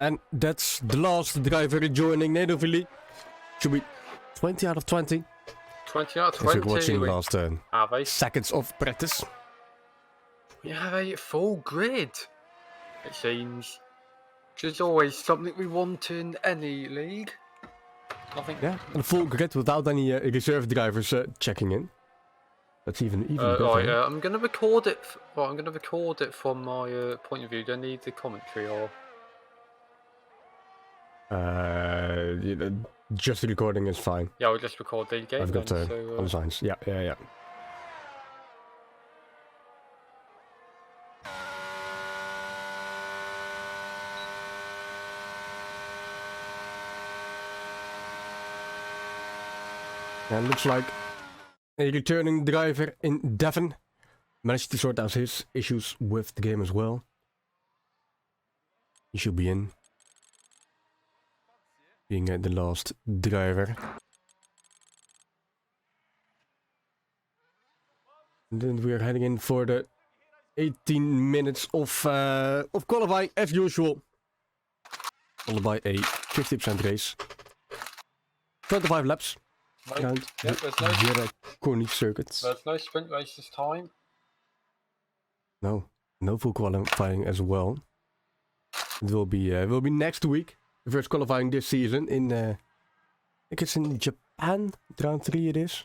And that's the last driver joining natively. Should be 20 out of 20. 20 out of 20. If you're watching the last seconds of practice. We have a full grid, it seems. Which is always something we want in any league. I think. Yeah, and a full grid without any reserve drivers checking in. That's even better. Right, I'm gonna record it. I'm gonna record it from my point of view. Do I need the commentary or? Just the recording is fine. Yeah, I'll just record the game. I've got all the signs. Yeah. And looks like a returning driver in Devon managed to sort out his issues with the game as well. He should be in. Being the last driver. And then we are heading in for the 18 minutes of qualifying as usual. Followed by a 50% race. 25 laps. Around Jeddah Corniche circuits. There's no sprint race this time. No full qualifying as well. It will be next week. The first qualifying this season in I think it's in Japan. Round 3 it is.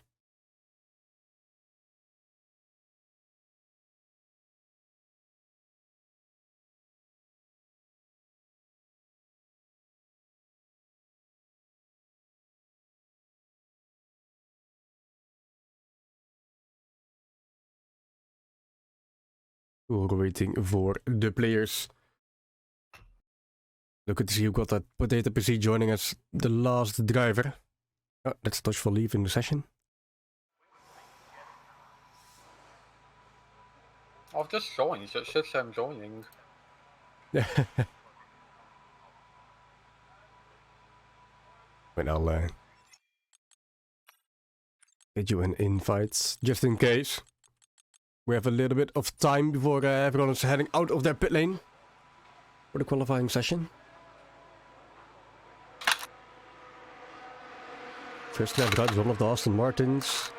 We're waiting for the players. Look at see who got that potato PC joining us, the last driver. Oh, that's touch for leaving the session. I've just joined, so it should say I'm joining. But I'll get you an invite, just in case. We have a little bit of time before everyone is heading out of their pit lane for the qualifying session. First lap out is one of the Aston Martins.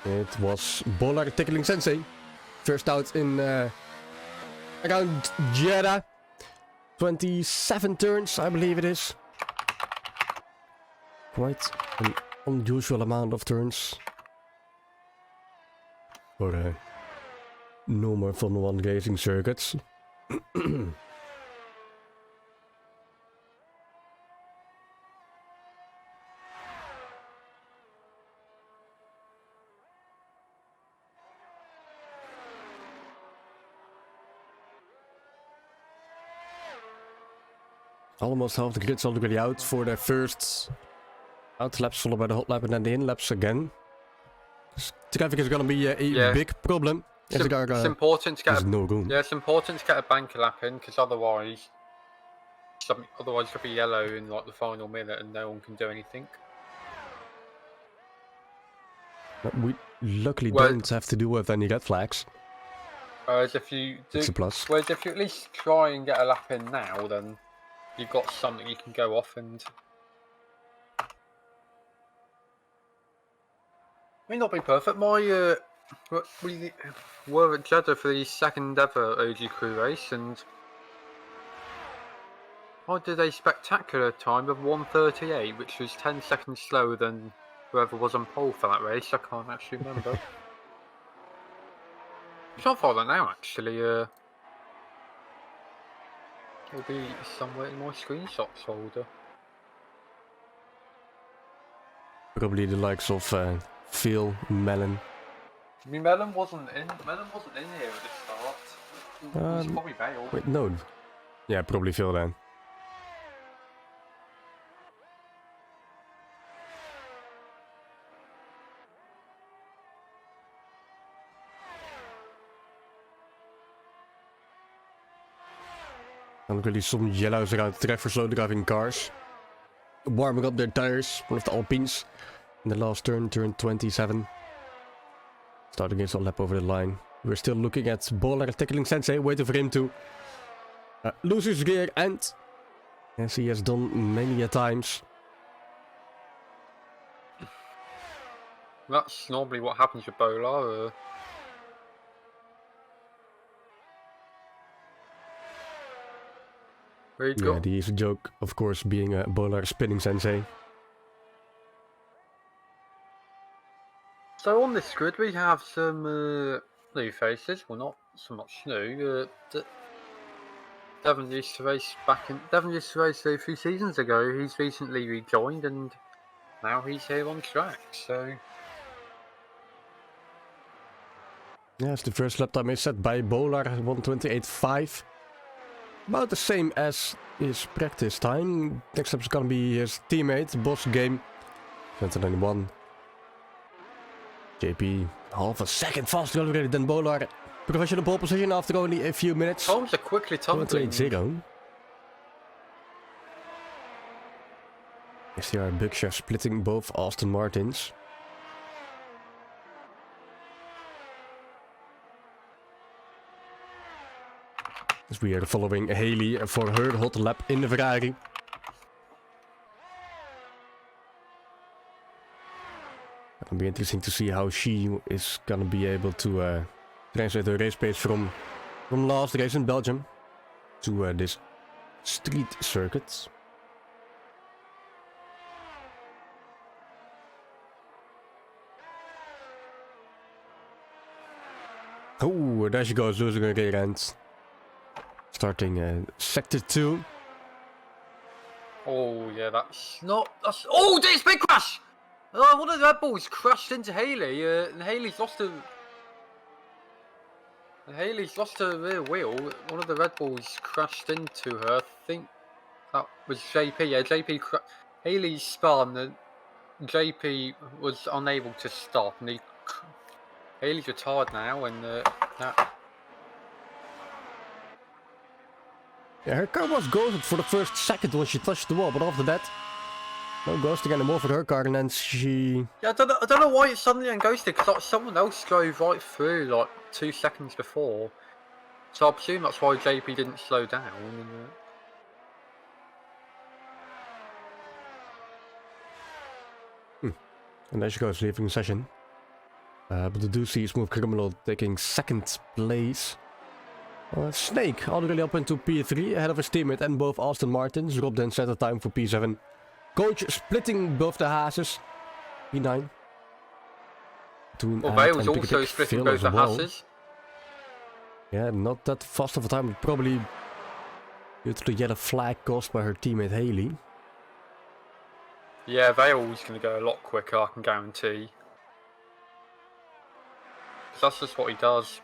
It was Bolar Tickling Sensei. First out in around Jeddah. 27 turns, I believe it is. Quite an unusual amount of turns. For normal Formula 1 racing circuits. Almost half the grid's already out for their first out laps, followed by the hot lap and then the in laps again. Traffic is gonna be a big problem. It's important to get no room. Yeah, it's important to get a banker lap in, because otherwise it'll be yellow in like the final minute and no one can do anything. We luckily don't have to do with any red flags. Whereas if you do, it's a plus. Whereas if you at least try and get a lap in now, then you've got something you can go off and. May not be perfect. We were at Jeddah for the second ever OGKROE race, and I did a spectacular time of 1:38, which was 10 seconds slower than whoever was on pole for that race. I can't actually remember. I can't find that now, actually. It'll be somewhere in my screenshots folder. Probably the likes of Phil, Melon. I mean, Melon wasn't in here at the start. He's probably bailed. Wait, no. Yeah, probably Phil then. And really some yellows around the track for slow driving cars. Warming up their tires, one of the Alpines. In the last turn 27. Starting his lap over the line. We're still looking at Bolar Tickling Sensei, waiting for him to Loses rear end, as he has done many a times. That's normally what happens with Bola. Very Yeah, good. the easy joke, of course, being a bowler spinning sensei. So on this grid we have some new faces. Well, not so much new. Devon used to race a few seasons ago. He's recently rejoined, and now he's here on track. So Yes, the first lap time is set by Bowler, 1:28.5. About the same as his practice time. Next up is gonna be his teammate, Boss Game, 2091. JP, half a second faster already than Bowler. Professional pole position after only a few minutes. times are quickly tumbling. 1:28.0. Yes, they are big chef splitting both Aston Martins. As we are following Haley for her hot lap in the Ferrari. It'll be interesting to see how she is gonna be able to translate her race pace from last race in Belgium to this street circuit. Oh, there she goes, losing her rear end. Starting sector 2. Oh yeah, that's not. That's oh, this big crash! Oh, one of the Red Bulls crashed into Haley, and Haley's lost her. And Haley's lost her rear wheel. One of the Red Bulls crashed into her. I think that was JP. Yeah, Haley spun, and JP was unable to stop, and Haley's retired now, and that. Yeah, her car was ghosted for the first second when she touched the wall, but after that, no ghosting anymore for her car, and then she... Yeah, I don't know why it suddenly unghosted, because like, someone else drove right through like 2 seconds before. So I presume that's why JP didn't slow down. And there she goes, leaving the session. But we do see Smooth Criminal taking second place. Snake already up into P3 ahead of his teammate and both Aston Martins. Rob then set a time for P7. Coach splitting both the Haases. P9. Well, Vale's also splitting both the Haases. Yeah, not that fast of a time, probably due to the yellow flag caused by her teammate Haley. Yeah, Vale's going to go a lot quicker, I can guarantee. That's just what he does.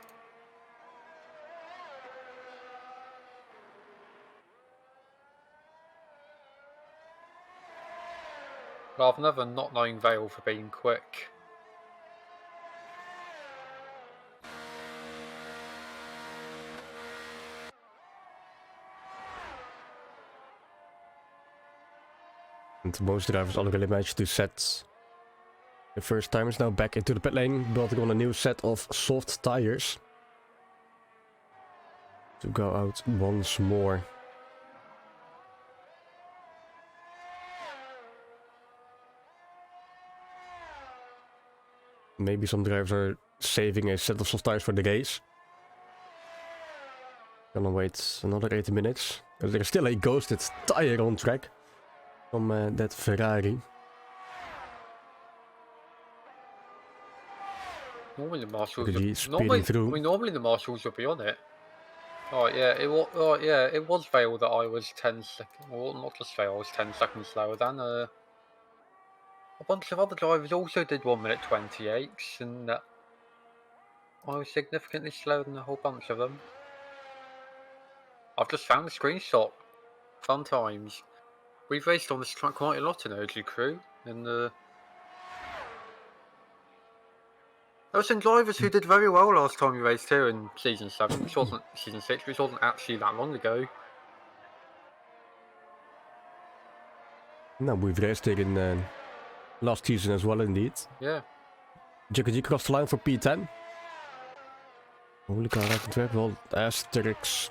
But I've never not known Vale for being quick. And most drivers already managed to set. The first time is now back into the pit lane, building on a new set of soft tires. To go out once more. Maybe some drivers are saving a set of soft tires for the race. Gonna wait another 80 minutes. There's still a ghosted tire on track from that Ferrari. Normally the marshals. Normally the marshals would be on it. Oh yeah, it was Vale that I was 10 seconds. Well, not just Vale, I was 10 seconds slower than. A bunch of other drivers also did 1 minute 28, and I was significantly slower than a whole bunch of them. I've just found the screenshot. Fun times. We've raced on this track quite a lot in OGKROE, and there were some drivers who did very well last time we raced here in Season 7, which wasn't Season 6, which wasn't actually that long ago. No, we've raced here in last season as well, indeed. Yeah. JKG crossed the line for P10. Holy car out the track, well, Asterix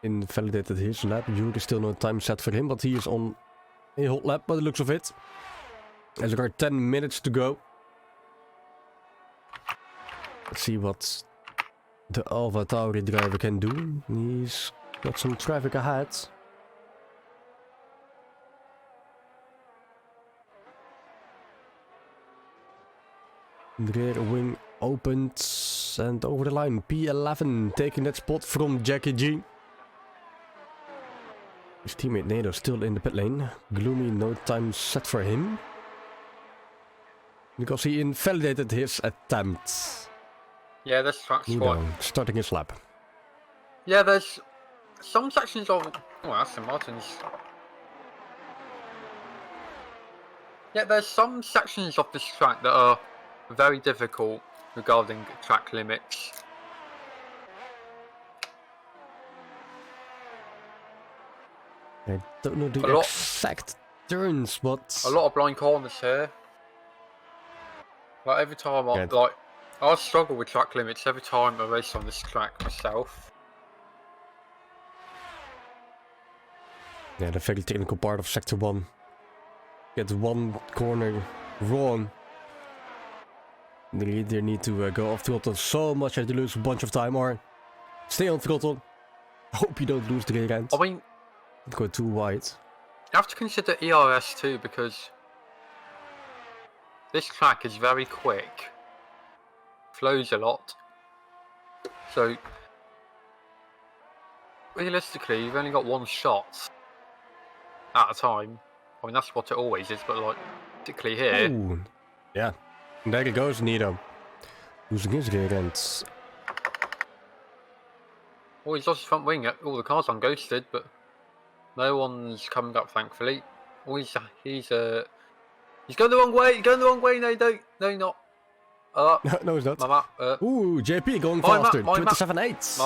invalidated his lap. Yuki still no time set for him, but he is on a hot lap by the looks of it. As there are 10 minutes to go. Let's see what the Alpha Tauri driver can do. He's got some traffic ahead. The rear wing opened and over the line. P11 taking that spot from Jackie G. His teammate Nado still in the pit lane. Gloomy, no time set for him. Because he invalidated his attempt. Yeah, this track's quite... starting his lap. Yeah, there's some sections of... Oh, Aston Martin's... Yeah, there's some sections of this track that are very difficult regarding track limits. I don't know the exact turns, but... A lot of blind corners here. Like every time I struggle with track limits every time I race on this track myself. Yeah, the very technical part of Sector 1. Get one corner wrong. They either need to go off throttle so much that you lose a bunch of time, or stay on throttle. Hope you don't lose the rear end. I mean, don't go too wide. You have to consider ERS too, because this track is very quick. Flows a lot. So realistically, you've only got one shot at a time. I mean, that's what it always is, but like, particularly here. Ooh. Yeah. And there he goes, Nido. Losing his rear end. Well, he's lost his front wing. All the cars on ghosted, but no one's coming up, thankfully. Oh, he's going the wrong way. He's going the wrong way. No, no, not. No, he's not. Mama, ooh, JP going faster. 27.8.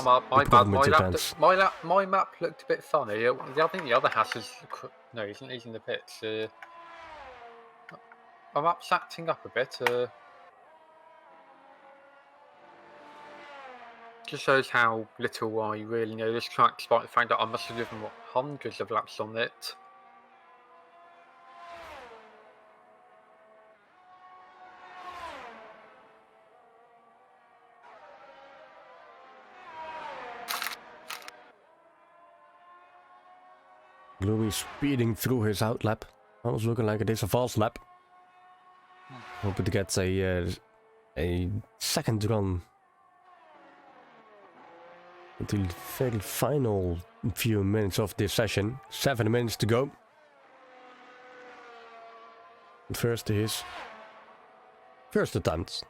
Mama, my map looked a bit funny. I think the other Haas is... No, he's in the pits. My map's acting up a bit. Just shows how little I really know this track, despite the fact that I must have driven hundreds of laps on it. Gloomy speeding through his out lap. Almost looking like it is a fast lap. Hoping to get a second run until the very final few minutes of this session. 7 minutes to go. First to his first attempt.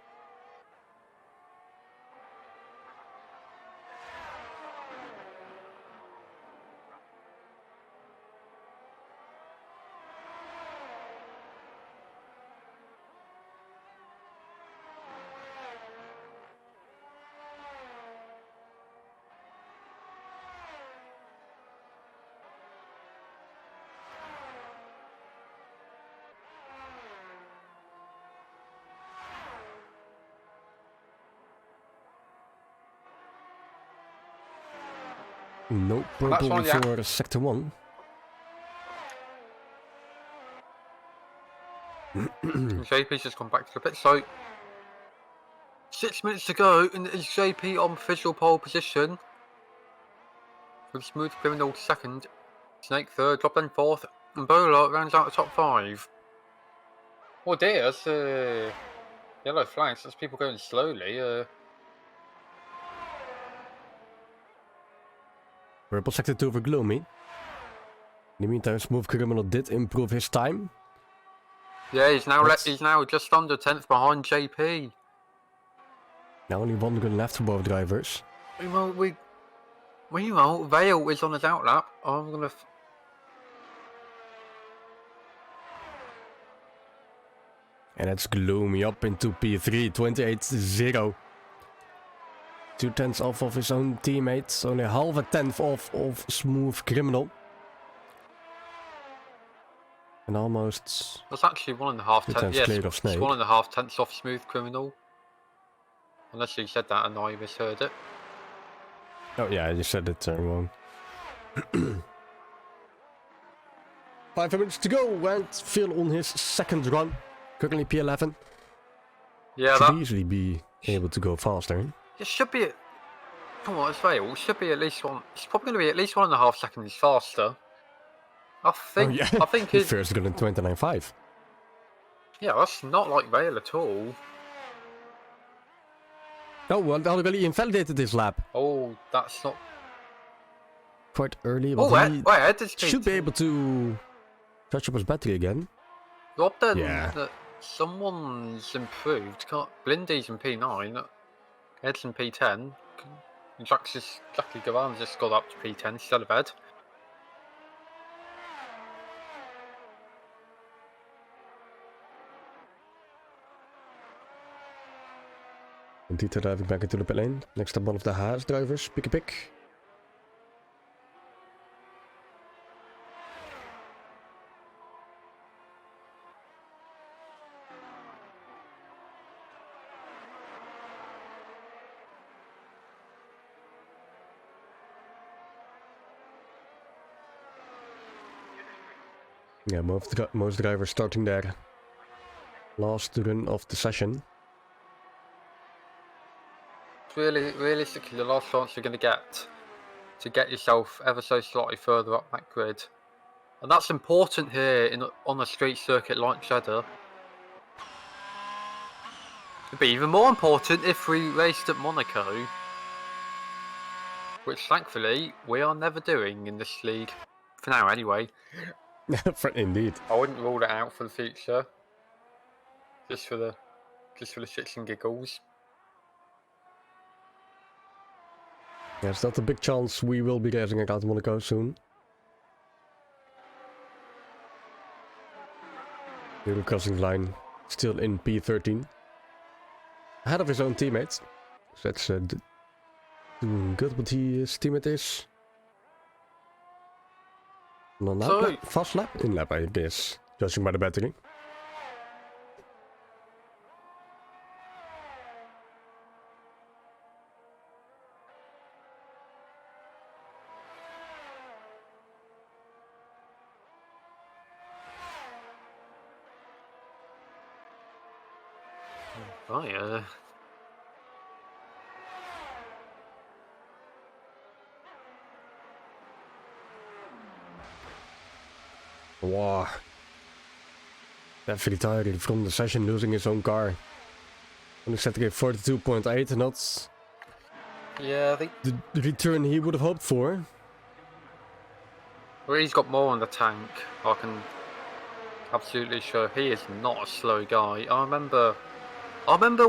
No purple for Sector 1. JP's just gone back to the pit, so 6 minutes to go, and it's JP on official pole position. With Smooth Criminal second, Snake third, Drop then fourth, and Bola rounds out the top 5. Oh dear, that's yellow flags, that's people going slowly. Purple Sector 2 for Gloomy. In the meantime, Smooth Criminal did improve his time. Yeah, he's now just under 10th behind JP. Now only one gun left for both drivers. Meanwhile, Vale is on his outlap. I'm gonna. And it's Gloomy up into P3, 28-0. 2/10 off of his own teammates, only half a tenth off of Smooth Criminal. And almost... That's actually 1.5 tenths. Yes, it's 1.5 tenths off Smooth Criminal. Unless you said that and I misheard it. Oh yeah, you said it wrong. 5 minutes to go, and Phil on his second run. Currently P11. Yeah, should easily be able to go faster. It should be. Come on, it's Vale. It should be at least one. It's probably going to be at least 1.5 seconds faster. I think. Oh, yeah. I think his first gun in 29.5. Yeah, that's not like Vale at all. Oh, well, they already invalidated this lap. Oh, that's not quite early. But he should be able to touch up his battery again. Rob, then that someone's improved. Blindy's in P9, Ed's in P10. Jackie Gavan's just got up to P10 instead of Ed. Dieter driving back into the pit lane. Next up, one of the Haas drivers. Pick a pick. Yeah, most drivers starting their last run of the session. Realistically, the last chance you're going to get yourself ever so slightly further up that grid, and that's important here on a street circuit like Jeddah. It'd be even more important if we raced at Monaco, which thankfully we are never doing in this league for now, anyway. Indeed. I wouldn't rule it out for the future, just for the shits and giggles. Yes, that's a big chance we will be racing around Monaco soon. The crossing line still in P13. Ahead of his own teammates. So that's doing good what his teammate is. Non-lap, fast lap? In lap, I guess, judging by the battery. Oh yeah. Wow. Definitely tired from the session, losing his own car. Only set to get 42.8, and that's I think the return he would have hoped for. Well, he's got more in the tank. I can absolutely sure he is not a slow guy. I remember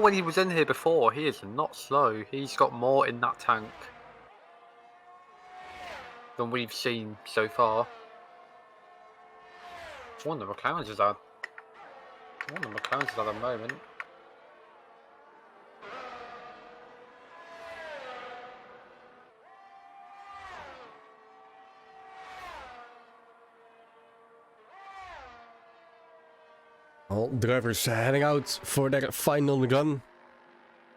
when he was in here before. He is not slow. He's got more in that tank than we've seen so far. One of the McLarens is at the moment. All drivers heading out for their final run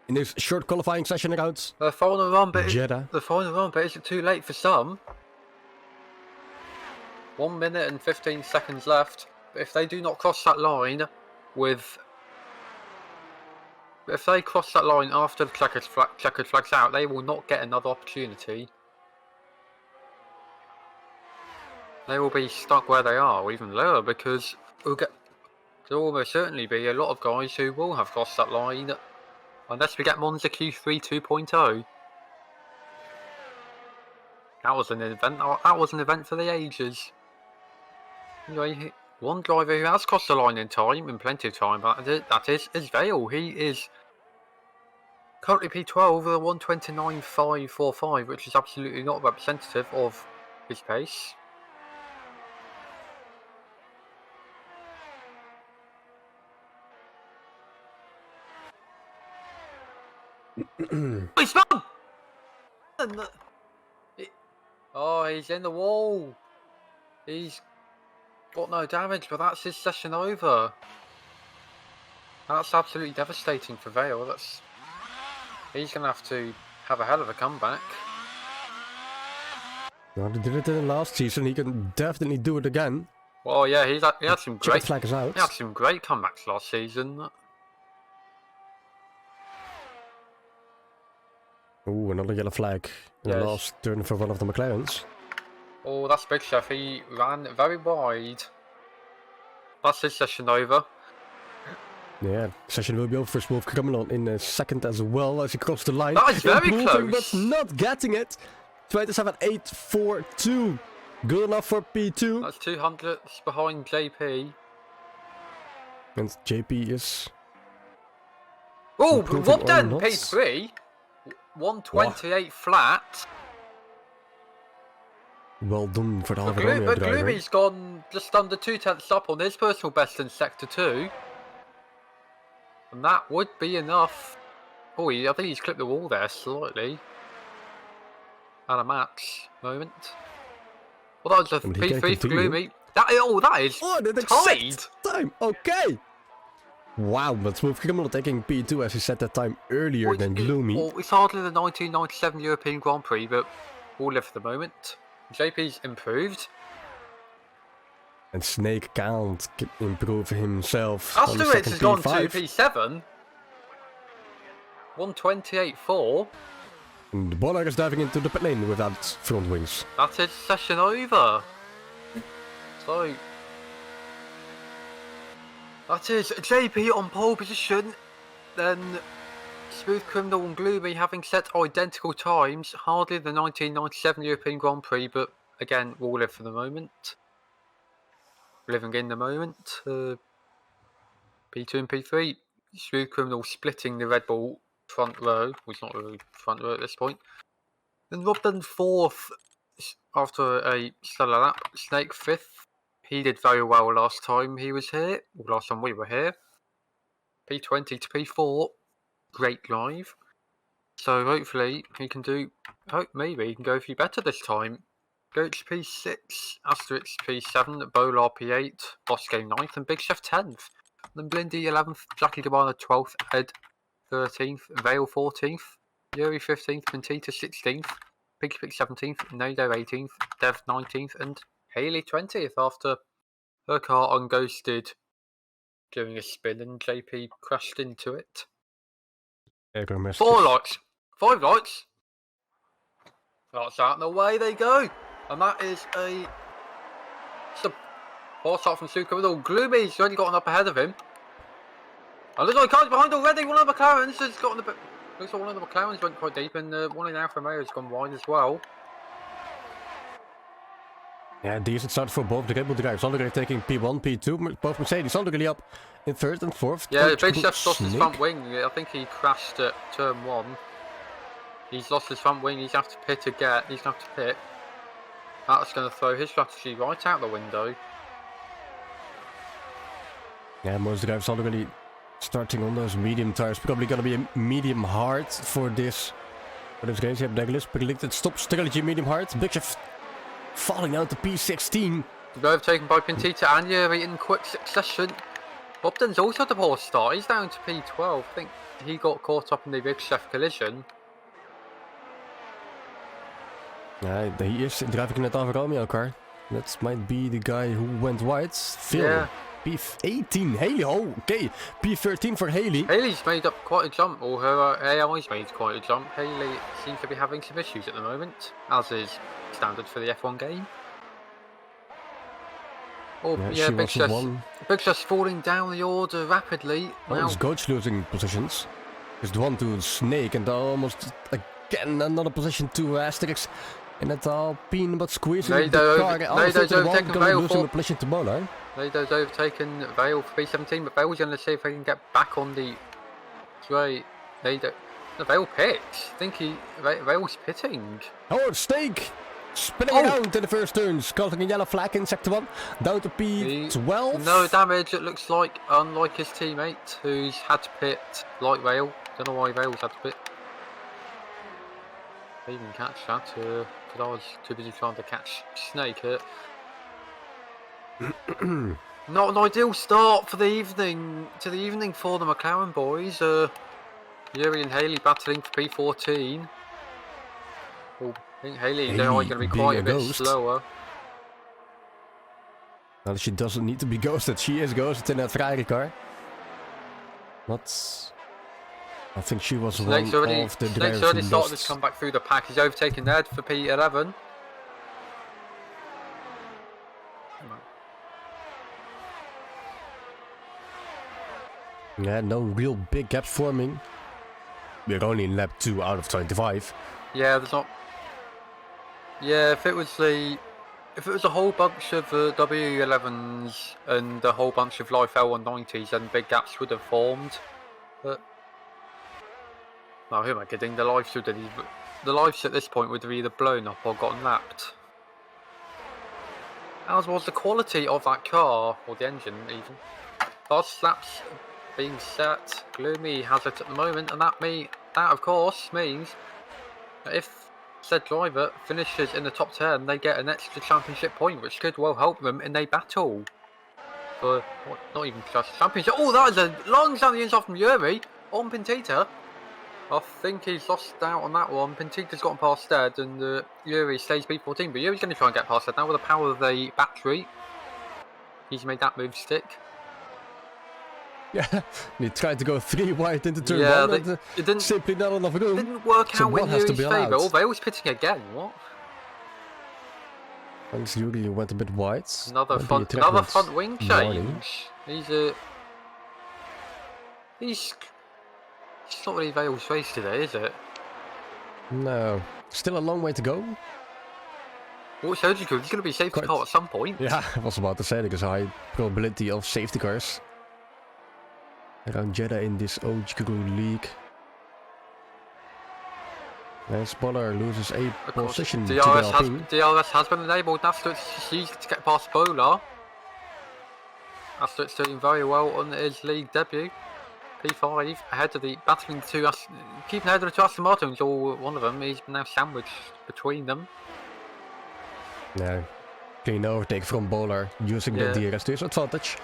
in this short qualifying session around the final run, but Jeddah. The final run, but is it too late for some? 1 minute and 15 seconds left. If they do not cross that line if they cross that line after the checkered flag's out, they will not get another opportunity. They will be stuck where they are, or even lower, because there will almost certainly be a lot of guys who will have crossed that line, unless we get Monza Q3 2.0. That was an event. That was an event for the ages. Anyway, one driver who has crossed the line in plenty of time, that is Vale. He is currently P12 with a 1:29.545, which is absolutely not representative of his pace. He's done! Oh, he's in the wall. He's got no damage, but that's his session over. That's absolutely devastating for Vale. He's going to have a hell of a comeback. Well, he did it in the last season. He can definitely do it again. Well, yeah, he had some great. Flag is out. He had some great comebacks last season. Oh, another yellow flag. The last turn for one of the McLarens. Oh, that's Big Chef. He ran very wide. That's his session over. Yeah, session will be over for Wolf Criminal in a second as well as he crossed the line. That is very close. But not getting it. 27.842. Good enough for P2. That's 200 behind JP. And JP is... Oh, what then? P3? 128 flat. Well done for the Alfa Romeo driver. But Glooby's gone just under 2/10 up on his personal best in Sector 2. And that would be enough. Oh, I think he's clipped the wall there slightly. And a match moment. Well, that was a P3 for Gloomy. That is tied. Time. Okay. Wow, but Smooth Criminal taking P2 as he said that time earlier than Gloomy. Well, it's hardly the 1997 European Grand Prix, but we'll live for the moment. JP's improved. And Snake can't improve himself. Asterix has gone to P7. 128.4. And the baller is diving into the pit lane without front wings. That is session over. So that is JP on pole position. Then Smooth Criminal and Gloomy having set identical times. Hardly the 1997 European Grand Prix, but again, we'll live for the moment. Living in the moment. P2 and P3. Smooth Criminal splitting the Red Bull front row. Well, it's not really front row at this point. Then Rob done 4th after a stellar lap. Snake 5th. He did very well last time he was here. Well, last time we were here. P20 to P4. Great drive. So hopefully he can do... maybe he can go a few better this time. Goats P6. Asterix P7. Bolar P8. Boss Game 9th. And Big Chef 10th. Then Blindy 11th. Jackie Cabana 12th. Ed 13th, Vale 14th, Yuri 15th, Mentita 16th, Pigspick 17th, Nado 18th, Dev 19th, and Haley 20th after her car unghosted during a spin and JP crashed into it. 4 lights, 5 lights. That's out and away they go. And that is a poor start from Suka with all Gloomy's already gotten up ahead of him. And looks like cars behind already. One of the McLarens has gotten a bit. Looks like one of the McLarens went quite deep, and one in Alfa Romeo has gone wide as well. Yeah, decent start for both the Red Bull drivers. Already taking P1, P2. Both Mercedes already up in 3rd and 4th. Yeah, Big Chef's lost his front wing. I think he crashed at turn 1. He's lost his front wing. He's going to have to pit again. He's going to have to pit. That's going to throw his strategy right out the window. Yeah, most drivers already starting on those medium tires. Probably going to be a medium hard for this race. Yeah, Douglas predicted stop strategy medium hard. Big Chef falling down to P16. Both taken by Pentita and Yuri in quick succession. Bobden's also had a poor start. He's down to P12. I think he got caught up in the Big Chef collision. Yeah, he is driving in that Alfa Romeo car. That might be the guy who went wide. Phil. Yeah. P18, Haley, oh, okay. P13 for Haley. Haley's made up quite a jump, or her AI's made quite a jump. Haley seems to be having some issues at the moment, as is standard for the F1 game. Oh, yeah, Big Chef's falling down the order rapidly. Oh, it's Coach losing positions. Just one to Snake, and almost again another position to Asterix. And that's Alpine, but squeezing the car. Nado's overtaken Vale for... position to Bola. Nado's overtaken Vale for P17, but Vale's going to see if they can get back on the straight. Vale pits. I think Vale's pitting. Oh, Snake! Spinning around in the first turns, causing a yellow flag in sector 1. Down to P12. No damage, it looks like, unlike his teammate, who's had to pit like Vale. Don't know why Vale's had to pit. I didn't even catch that, because I was too busy trying to catch Snake. Not an ideal start for the evening, for the McLaren boys. Yuri and Haley battling for P14. Oh, I think Haley they're going to be quite a bit slower. Well, she doesn't need to be ghosted. She is ghosted in that Ferrari car. But I think she was one of the drivers who Snake's already started to come back through the pack. He's overtaken Ned for P11. Yeah, no real big gaps forming. We're only in lap 2 out of 25. Yeah, there's not. Yeah, if it was a whole bunch of W11s and a whole bunch of life L190s, then big gaps would have formed. But no, who am I kidding? The lives at this point would have either blown up or gotten lapped. As was the quality of that car, or the engine even. First laps being set. Gloomy has it at the moment, and that of course means that if said driver finishes in the top 10, they get an extra championship point, which could well help them in a battle for not even just championship. Oh, that is a long sounding inside from Yuri on Pintita. I think he's lost out on that one. Pintita's gotten past Ed, and Yuri stays P14, but Yuri's going to try and get past Ed now with the power of the battery. He's made that move stick. Yeah, he tried to go 3 wide into turn 1, and it didn't, simply not enough room. It didn't work out in Yuri's favour. Oh, they're always pitting again, what? Thanks, Yuri went a bit wide. Another front wing change. He's not really Vale's race today, is it? No, still a long way to go. What's he's going to be safety car at some point. Yeah, I was about to say there's a high probability of safety cars around Jeddah in this OGKROE league. As Boller loses a position. DRS has been enabled. That's easy to get past Bowler. That's doing very well on his league debut. P5 ahead of the battling two, keeping ahead of the two Aston Martins, or one of them. He's now sandwiched between them. Yeah, clean overtake from Bowler using the DRS to his advantage.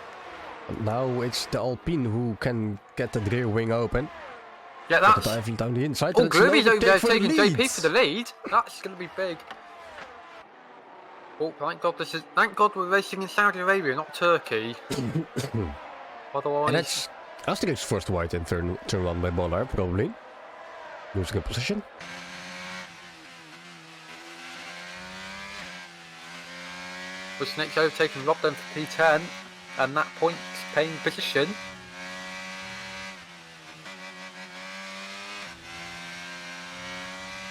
And now it's the Alpine who can get the rear wing open. Yeah, that's diving down the inside. Oh, Glooby's over there taking JP for the lead. That's going to be big. Oh, thank God we're racing in Saudi Arabia, not Turkey. Otherwise, and that's Asterix forced wide in turn 1 by Bollard, probably losing a position. With Snake's overtaking Rob then for P10, and that points paying position.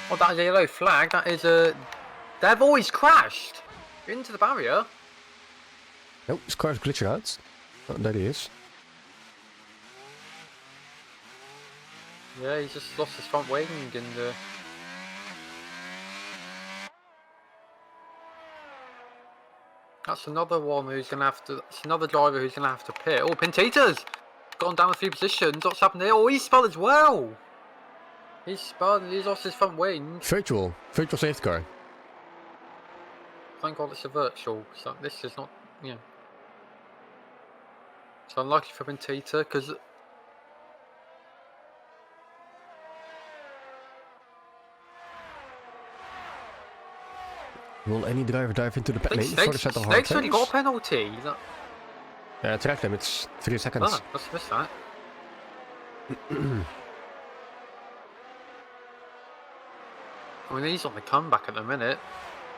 Oh, that is a yellow flag. That is a. They've always crashed into the barrier. Nope, his car's glitching out. Oh, there he is. Yeah, he's just lost his front wing and. That's another one who's gonna have to. That's another driver who's gonna have to pit. Oh, Pintita's gone down a few positions. What's happened here? Oh, he's spun as well. He's spun. He's lost his front wing. Virtual safety car. Thank God it's a virtual. So this is not. Yeah. It's unlucky for Pintita because. Will any driver dive into the pit lane for the set of hard Snake's already got a penalty. Yeah, track limits 3 seconds. Ah, let's miss that. I mean, he's on the comeback at the minute.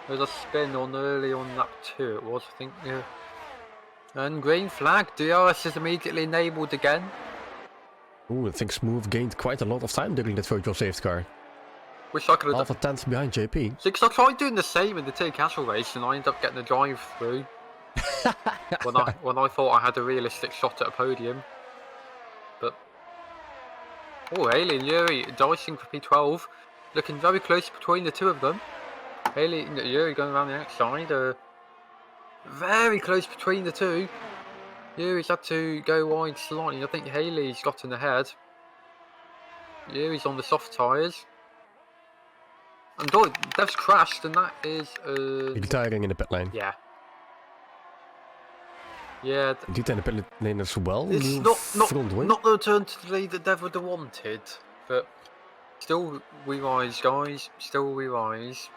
There's a spin on early on lap 2, it was, I think, yeah. And green flag, DRS is immediately enabled again. Ooh, I think Smooth gained quite a lot of time during that virtual safety car. Wish I could have half a tenth behind JP. Because I tried doing the same in the two casual race and I ended up getting a drive through. when I thought I had a realistic shot at a podium. But oh, Haley and Yuri dicing for P12. Looking very close between the two of them. Haley and Yuri going around the outside. Very close between the two. Yuri's had to go wide slightly. I think Haley's gotten ahead. Yuri's on the soft tyres. And Dev's crashed, and that is. Retiring in the pit lane. Yeah. Yeah. Did in the pit lane as well. It's not the return to the lead that Dev would have wanted, but still we rise, guys. Still we rise.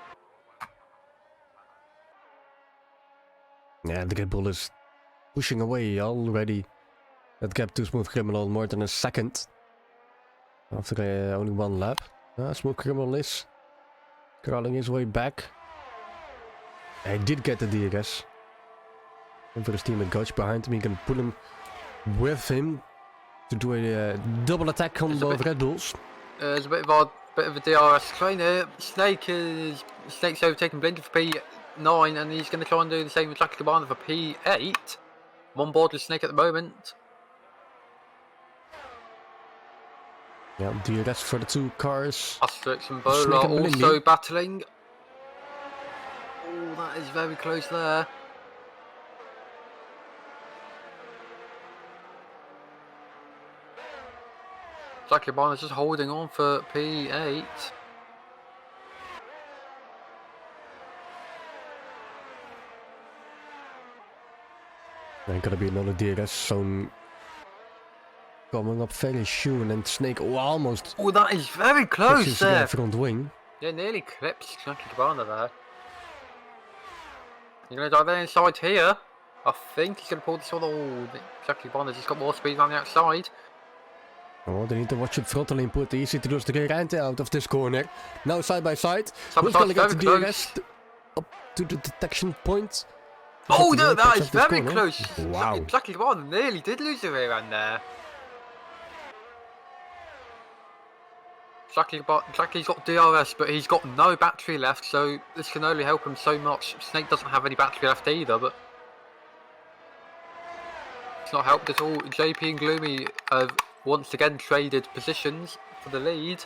Yeah, the Red Bull is pushing away already. That gap to Smooth Criminal more than a second. After only one lap. Smooth Criminal is crawling his way back. He did get the DRS. And for his teammate Coach behind him, he can pull him with him to do a double attack combo of Red Bulls. There's a bit of a DRS trainer. Snake's overtaking Blinker for P9, and he's going to try and do the same with Jackie Cabana for P8. I'm on board with Snake at the moment. Yeah, DRS for the two cars. Asterix and Bola also battling. Oh, that is very close there. Jackie Barnes just holding on for P8. There's gonna be another DRS zone coming up very soon, and Snake almost. Oh, that is very close there. Front wing. Yeah, nearly clips Jackie Cabana there. You're gonna dive there inside here. I think he's gonna pull this one. Oh, Jackie Cabana just got more speed on the outside. Oh, they need to watch the throttle input. Easy to lose the rear end out of this corner. Now side by side. Who's gonna get the DRS up to the detection point? Oh, no, that is very close. Wow. Jackie Cabana nearly did lose the rear end there. Jackie's got DRS, but he's got no battery left, so this can only help him so much. Snake doesn't have any battery left either, but it's not helped at all. JP and Gloomy have once again traded positions for the lead.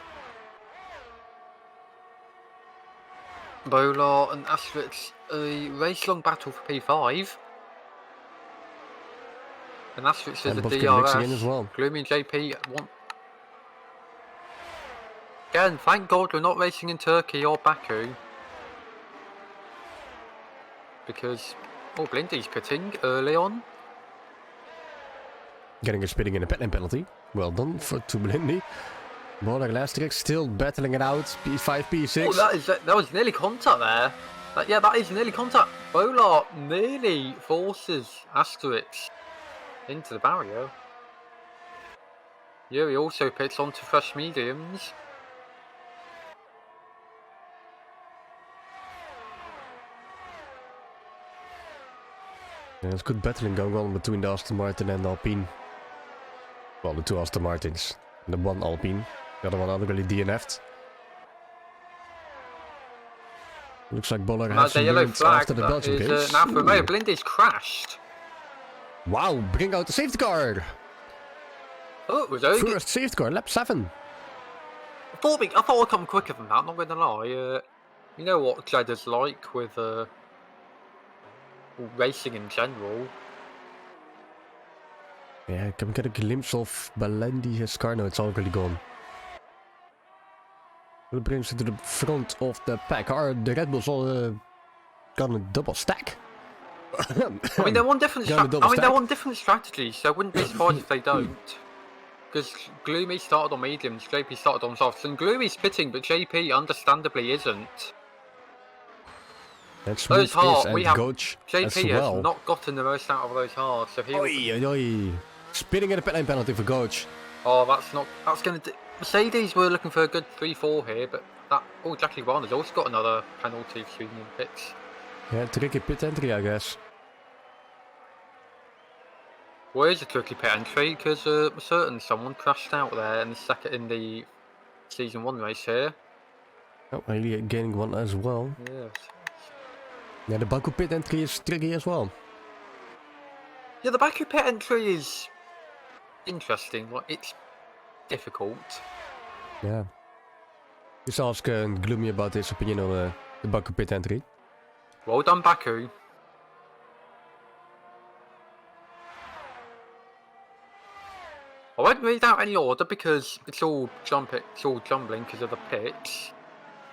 Bola and Asterix, a race-long battle for P5. And Asterix is a DRS. As well. Gloomy and JP want. Again, thank God we're not racing in Turkey or Baku. Because, oh, Blindy's pitting early on. Getting a spitting in a pit lane penalty. Well done to Blindy. Bola and Asterix still battling it out. P5, P6. Oh, that was nearly contact there. Yeah, that is nearly contact. Bola nearly forces Asterix into the barrier. Yuri also pits onto fresh mediums. Yeah, there's good battling going on between the Aston Martin and Alpine. Well, the two Aston Martins. And the one Alpine. The other one already DNF'd. Looks like Bola has some yellow flag after the Belgian case. Now for Romeo Blindy's crashed. Wow, bring out the safety car. Oh, it was only first safety car, lap 7. I thought I'd come quicker than that, I'm not going to lie. You know what Jeddah's like with racing in general. Yeah, can we get a glimpse of Blindy's car? No, it's already gone. That brings it to the front of the pack. Are the Red Bulls all gonna double stack? I mean, they're on different. They're on different strategies, so I wouldn't be surprised if they don't. Because Gloomy started on mediums, JP started on softs, and Gloomy's pitting, but JP understandably isn't. Those hard, we have JP well. has not gotten the most out of those hard, so he. Spinning in a pit lane penalty for Coach. Oh, that's going to. Mercedes were looking for a good 3-4 here, but that. Oh, Jackie Warner's also got another penalty for shooting in pits. Yeah, tricky pit entry, I guess. Well, it is a tricky pit entry because certain someone crashed out there in the season 1 race here. Oh, really gaining one as well. Yes. Yeah, the Baku pit entry is tricky as well. Yeah, the Baku pit entry is interesting. Like, it's difficult. Yeah. Just ask Gloomy about his opinion on the Baku pit entry. Well done, Baku. I won't read out any order because it's all jumbling because of the pits.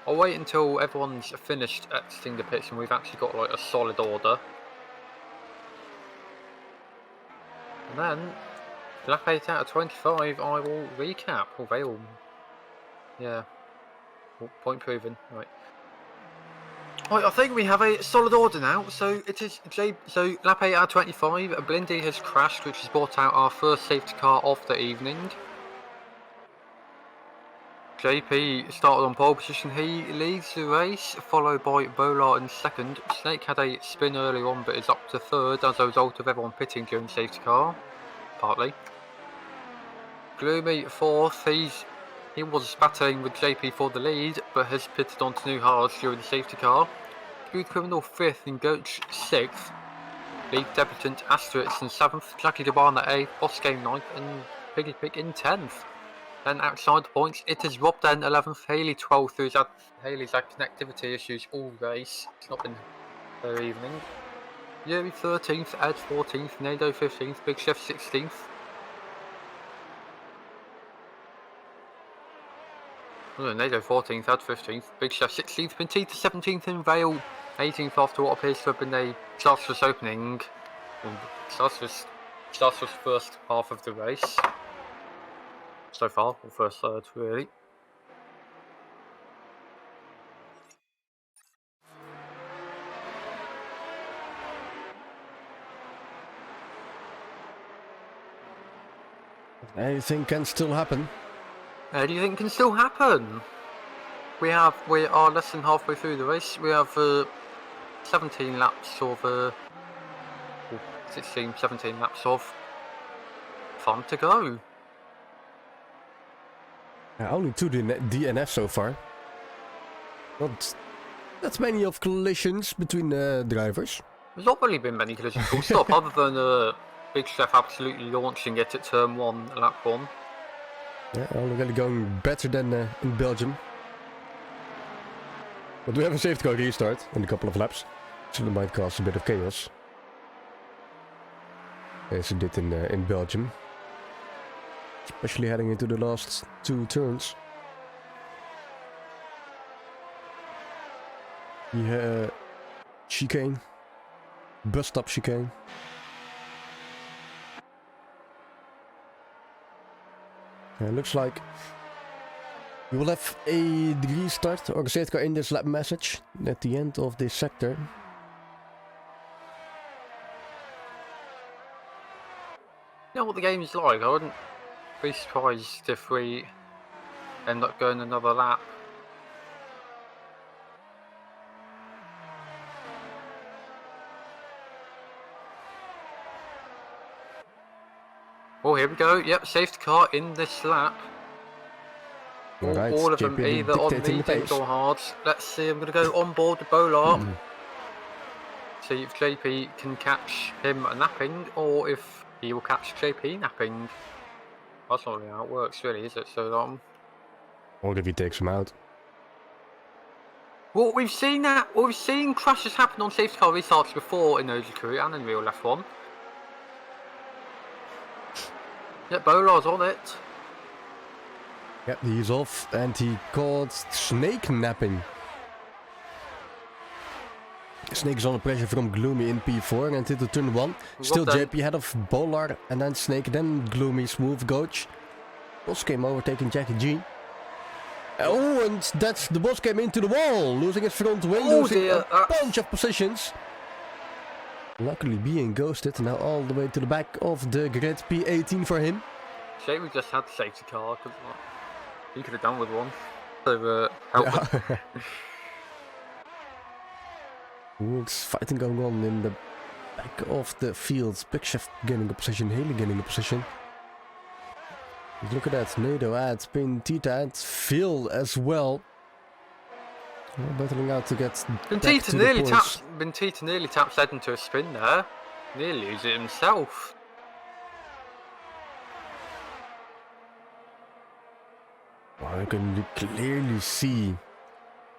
I'll wait until everyone's finished exiting the pits and we've actually got like a solid order. And then, lap 8 out of 25, I will recap. Or they will. Yeah. Point proven. Right. Right, I think we have a solid order now. So it is so lap 8 out of 25. Blindy has crashed, which has brought out our first safety car of the evening. JP started on pole position. He leads the race, followed by Bolar in second. Snake had a spin early on, but is up to third as a result of everyone pitting during the safety car, partly. Gloomy fourth. He was battling with JP for the lead, but has pitted onto new hards during the safety car. Smooth Criminal 5th and Goach 6th. League debutant Asterix in 7th. Jackie Debana 8th. Boss Game 9th. And Piggy Pig in 10th. Then outside the points, it is Rob Den 11th. Haley 12th. Haley's had connectivity issues all race. It's not been her evening. Yuri 13th. Ed 14th. Nado 15th. Big Chef 16th. Nado 14th, Ed 15th, Big Chef 16th, Bintita 17th and Vale 18th after what appears to have been a disastrous opening. Disastrous first half of the race. So far, or first third really. Anything can still happen. Anything can still happen. We are less than halfway through the race. We have 17 laps of 17 laps of fun to go. Only 2 DNF so far. Not that many of collisions between drivers. There's not really been many collisions full stop, other than Big Chef absolutely launching it at turn 1, lap 1. Yeah, already going better than in Belgium. But we have a safety car restart in a couple of laps, so that might cause a bit of chaos. As it did in Belgium. Especially heading into the last 2 turns. Yeah, chicane. Bus stop chicane. Looks like we will have a restart or a safety car in this lap message at the end of this sector. You know what the game is like. I wouldn't be surprised if we end up going another lap. Oh, here we go. Yep, safety car in this lap. Right, all of them either on mediums or hards. Let's see, I'm going to go on board the Bolar. See if JP can catch him napping, or if he will catch JP napping. That's not really how it works, really, is it? So, or if he takes him out. Well, we've seen crashes happen on safety car restarts before in OGKROE and in real F1. Yep, Bolar's on it. Yep, he's off and he caught Snake napping. Snake is under pressure from Gloomy in P4 and into turn 1. Still JP ahead of Bolar and then Snake, then Gloomy, smooth Goach. Boss came overtaking Jackie G. Oh, and that's the boss came into the wall, losing his front wing, losing a bunch of positions. Luckily being ghosted, now all the way to the back of the grid, P18 for him. Shame we just had the safety car, because he could have done with one. So, help. Yeah. It's fighting going on in the back of the field. Big Chef gaining a position, Haley gaining a position. Look at that, Nado at Bintita and Phil as well. Battling out to get Bintita nearly taps Ed into a spin there. Nearly loses it himself. Well, you can clearly see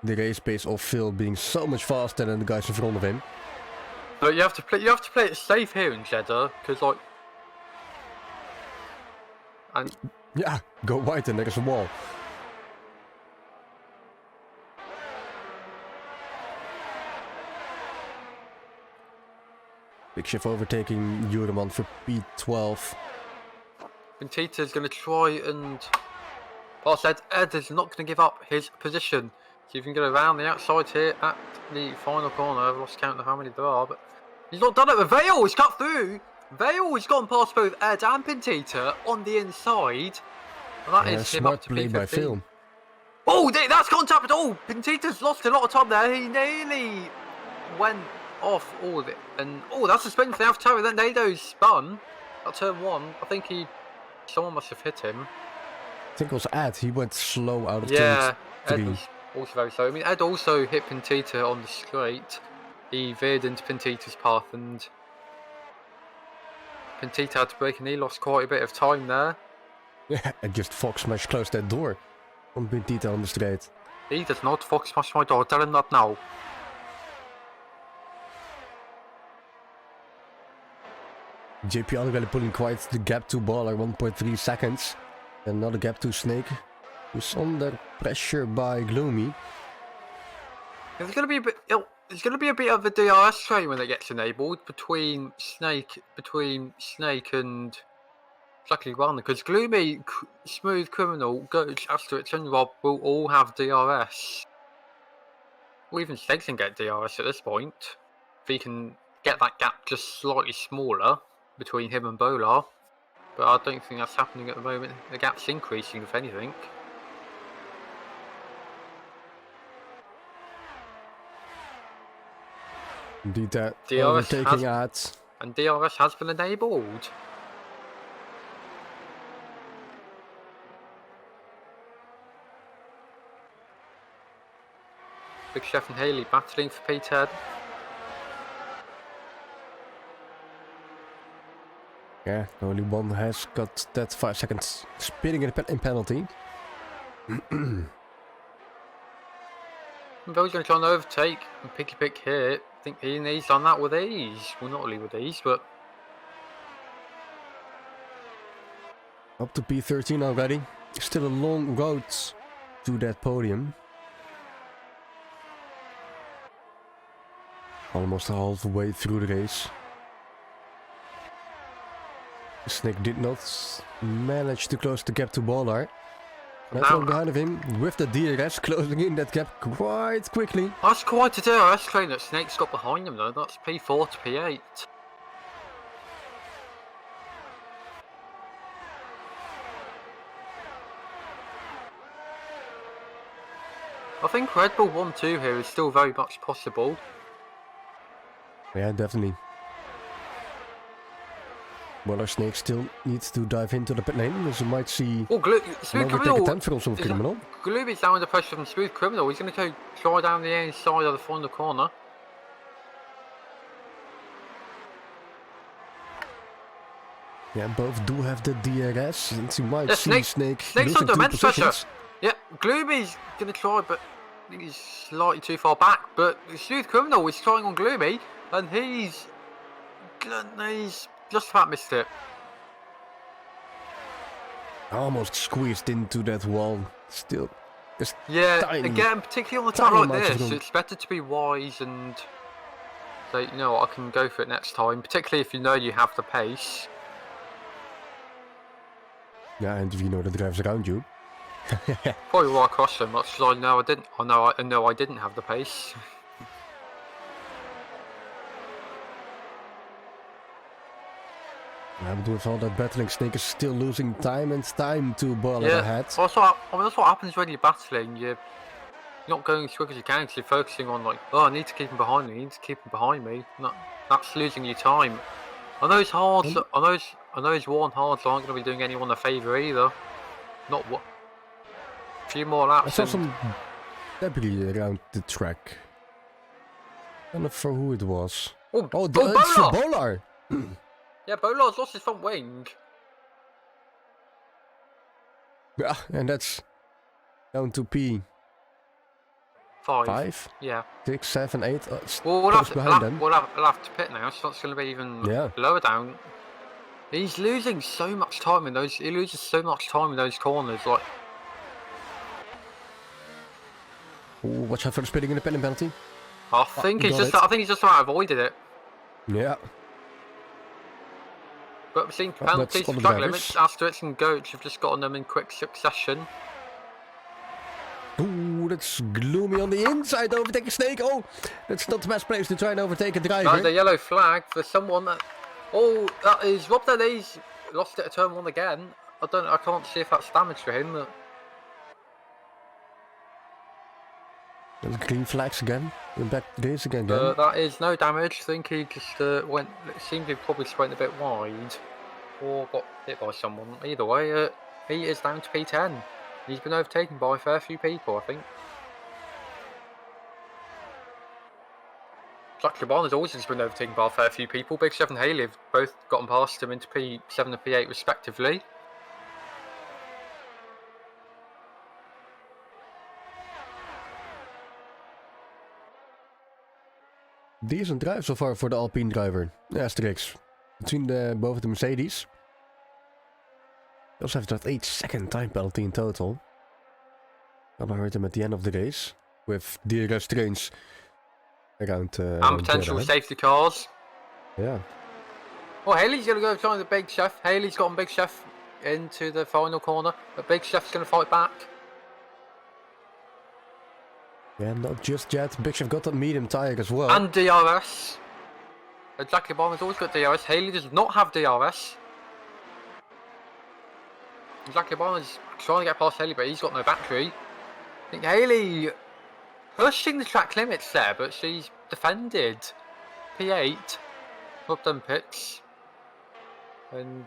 the race pace of Phil being so much faster than the guys in front of him. But you have to play it safe here in Jeddah, because like, and yeah, go wide and there's a wall. Big Chef overtaking Jurman for P12. Bintita's going to try and... Well, I said Ed is not going to give up his position. See if you can get around the outside here at the final corner. I've lost count of how many there are, but he's not done it with Vale. He's cut through. Vale has gone past both Ed and Pintita on the inside. And that is him up to play by Phil. Oh, that's contact at all. Pintita's lost a lot of time there. He nearly went off all of it. And that's a spin for the outer tower. Then Nado's spun at turn 1. I think someone must have hit him. I think it was Ed. He went slow out of turn 3. Ed was also very slow. I mean, Ed also hit Pintita on the straight. He veered into Pintita's path and Pintita had to brake and he lost quite a bit of time there. Yeah, and just Fox smash closed that door on Pintita on the straight. He does not Fox smash my door, tell him that now. JP already pulling quite the gap to Baller, 1.3 seconds. Another gap to Snake, who's under pressure by Gloomy. There's going to be a bit. There's going to be a bit of a DRS train when it gets enabled between Snake and exactly one, because Gloomy, Smooth Criminal, Goats, Asterix, and Rob will all have DRS. Or even Snake can get DRS at this point if he can get that gap just slightly smaller between him and Bolar. But I don't think that's happening at the moment. The gap's increasing, if anything. Indeed, that DRS overtaking ads. And DRS has been enabled. Big Chef and Haley battling for P10. Yeah, only one has got that 5 seconds spinning in penalty. Bell's going to try and overtake and pick here. I think he's done that with ease. Well, not really with ease, but up to P13 already. Still a long road to that podium. Almost halfway through the race. Snake did not manage to close the gap to Baller. That's one behind of him with the DRS closing in that gap quite quickly. That's quite a DRS train that Snake's got behind him though. That's P4 to P8. I think Red Bull 1-2 here is still very much possible. Yeah, definitely. Baller Snake still needs to dive into the pit lane, as you might see. Oh, Smooth Criminal. Glooby's down under pressure from Smooth Criminal. He's going to go try down the inside of the final corner. Yeah, both do have the DRS, since you might see Snake Snake's losing under 2 immense positions. pressure. Yeah, Glooby's going to try, but I think he's slightly too far back. But Smooth Criminal is trying on Gloomy, and he's just about missed it. Almost squeezed into that wall. Still, yeah. Tiny, again, particularly on a track like this, it's better to be wise and say, you know what, I can go for it next time. Particularly if you know you have the pace. Yeah, and if you know the drivers around you. Probably why I crossed so much, because I know I didn't. I know I didn't have the pace. But with all that battling, Snake is still losing time and time to Baller ahead. Well, that's what happens when you're battling. You're not going as quick as you can because you're focusing on like, oh, I need to keep him behind me. I need to keep him behind me. That's losing your time. I know it's hard. I know it's worn hard, so I aren't going to be doing anyone a favour either. Not what. A few more laps. I saw some debris around the track. I don't know for who it was. Oh, it's for Baller. Yeah, Bolar's lost his front wing. Yeah, and that's down to P. 5? Yeah. 6, 7, 8. Well, we'll have to pit now, so it's going to be even lower down. He's losing so much time in those. He loses so much time in those corners. Like, watch out for the spinning in the penalty. I think he's just about avoided it. Yeah. But we've seen penalties, track limits, Asterix and Goats have just gotten them in quick succession. Ooh, that's gloomy on the inside, overtaking Snake. Oh, that's not the best place to try and overtake a driver. That's a yellow flag for someone that... Oh, that is Rob Denny's lost it at turn 1 again. I can't see if that's damage for him. But... There's green flags again. We're back to this again. That is no damage. I think he just went... It seemed he probably just went a bit wide. Or got hit by someone. Either way, he is down to P10. He's been overtaken by a fair few people, I think. Jack LeBon has always been overtaken by a fair few people. Big Chef and Haley have both gotten past him into P7 and P8 respectively. Decent drive so far for the Alpine driver. Asterix. Between both of the Mercedes. They also have that 8-second time penalty in total. I heard him at the end of the race. With DRS trains around and potential Jeddah. Safety cars. Yeah. Well, Haley's going to go trying the Big Chef. Haley's gotten Big Chef into the final corner. But Big Chef's going to fight back. Yeah, not just yet. Big Chef got that medium tire as well. And DRS. Jackie Bomb has always got DRS. Haley does not have DRS. Jackie Bomb is trying to get past Haley, but he's got no battery. I think Haley pushing the track limits there, but she's defended. P8. Up them pits. And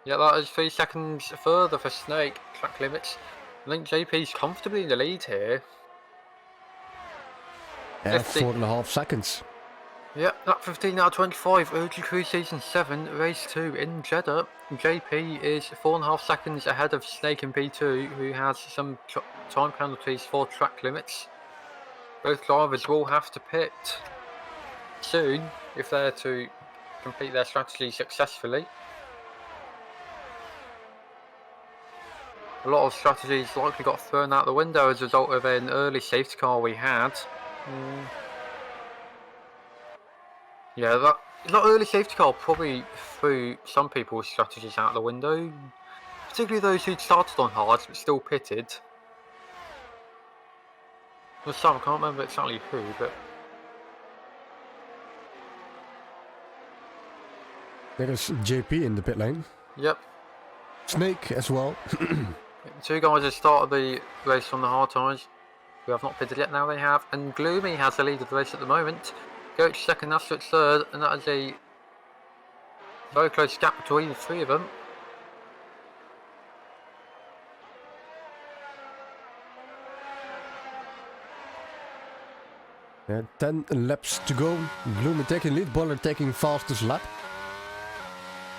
yeah, that is 3 seconds further for Snake. Track limits. I think JP's comfortably in the lead here. Yeah, 4.5 seconds. Yep, that 15 out of 25. OGKROE Season 7, Race 2 in Jeddah. JP is 4.5 seconds ahead of Snake in P2, who has some time penalties for track limits. Both drivers will have to pit soon if they're to complete their strategy successfully. A lot of strategies likely got thrown out the window as a result of an early safety car we had. Yeah, that early safety car probably threw some people's strategies out the window, particularly those who'd started on hards but still pitted. There's some, I can't remember exactly who, but there is JP in the pit lane. Yep. Snake as well. Two guys have started the race on the hard tyres, who have not pitted yet. Now they have, and Gloomy has the lead of the race at the moment. Goach second, Asterix third, and that is a very close gap between the three of them. Yeah, 10 laps to go. Gloomy taking lead, Boiler taking fastest lap.